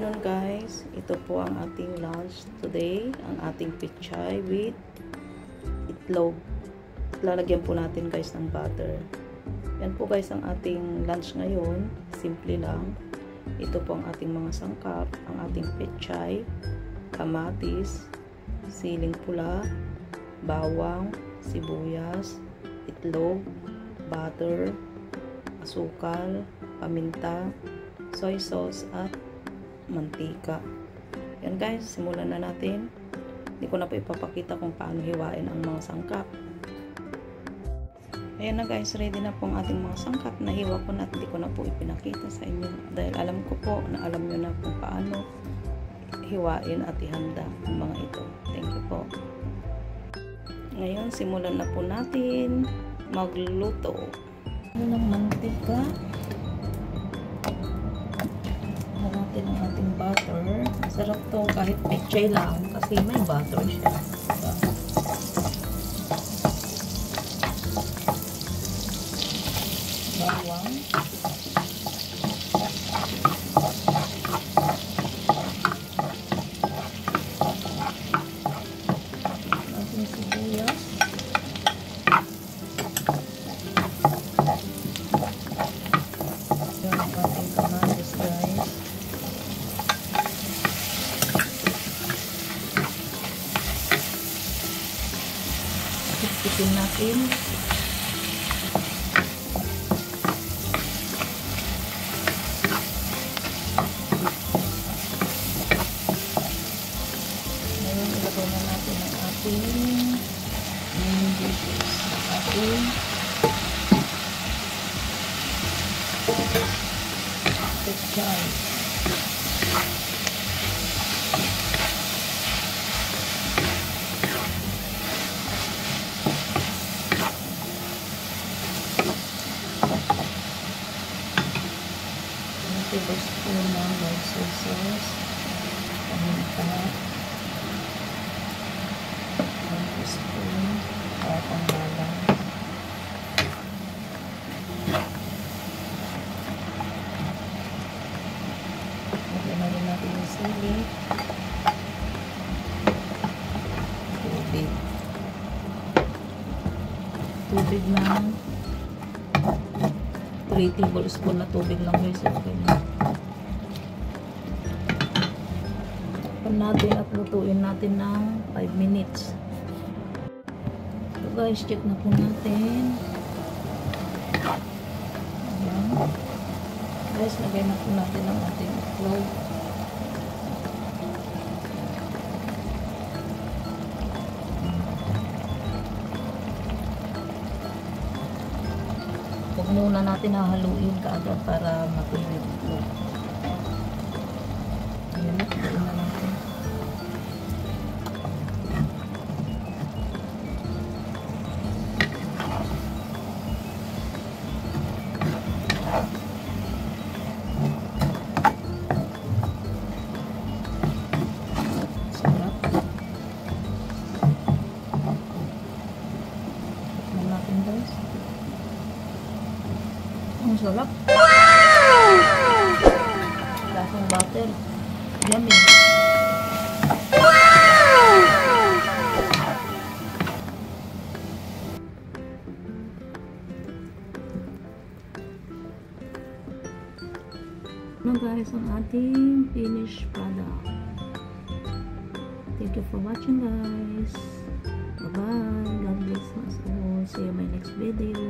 afternoon guys. Ito po ang ating lunch today. Ang ating pechay with itlog. Lalagyan po natin guys ng butter. Yan po guys ang ating lunch ngayon. Simple lang. Ito po ang ating mga sangkap. Ang ating pechay, kamatis, siling pula, bawang, sibuyas, itlog, butter, asukal, paminta, soy sauce at mantika. Yan guys, simulan na natin. Hindi ko na po ipapakita kung paano hiwain ang mga sangkap. Ayan na guys, ready na po ang ating mga sangkap. Nahiwa ko na at hindi ko na po ipinakita sa inyo dahil alam ko po na alam nyo na kung paano hiwain at ihanda ang mga ito. Thank you po. Ngayon, simulan na po natin magluto ng mantika. Natin ang ating butter. Masarap to kahit pechay lang kasi may butter siya. Bawang. Ating sibuyas. Yan ang ating kamatis guys. Tipitin natin. Ngayon ilagay na natin ang ating dishes. Ating pechay. Tablespoon ng white soy sauce, paminta, 1 teaspoon para pangbalang, lagyan na rin natin yung sili, tubig ng 3 tablespoon na tubig lang guys. Okay na. Takpan natin at lutuin natin ng 5 minutes. So guys, check na po natin. Ayan. Guys, lagay na po natin ang ating itlog. Huwag muna natin hahaluin kaagad para matuloy yung itlog. Ayan, haluin na natin. Sarap. Tignan natin guys. Ang sarap. Wow! Lasang butter. Yummy. Wow! Ano guys ang ating finished product. Thank you for watching guys. Bye bye. God bless us all. See you in my next video.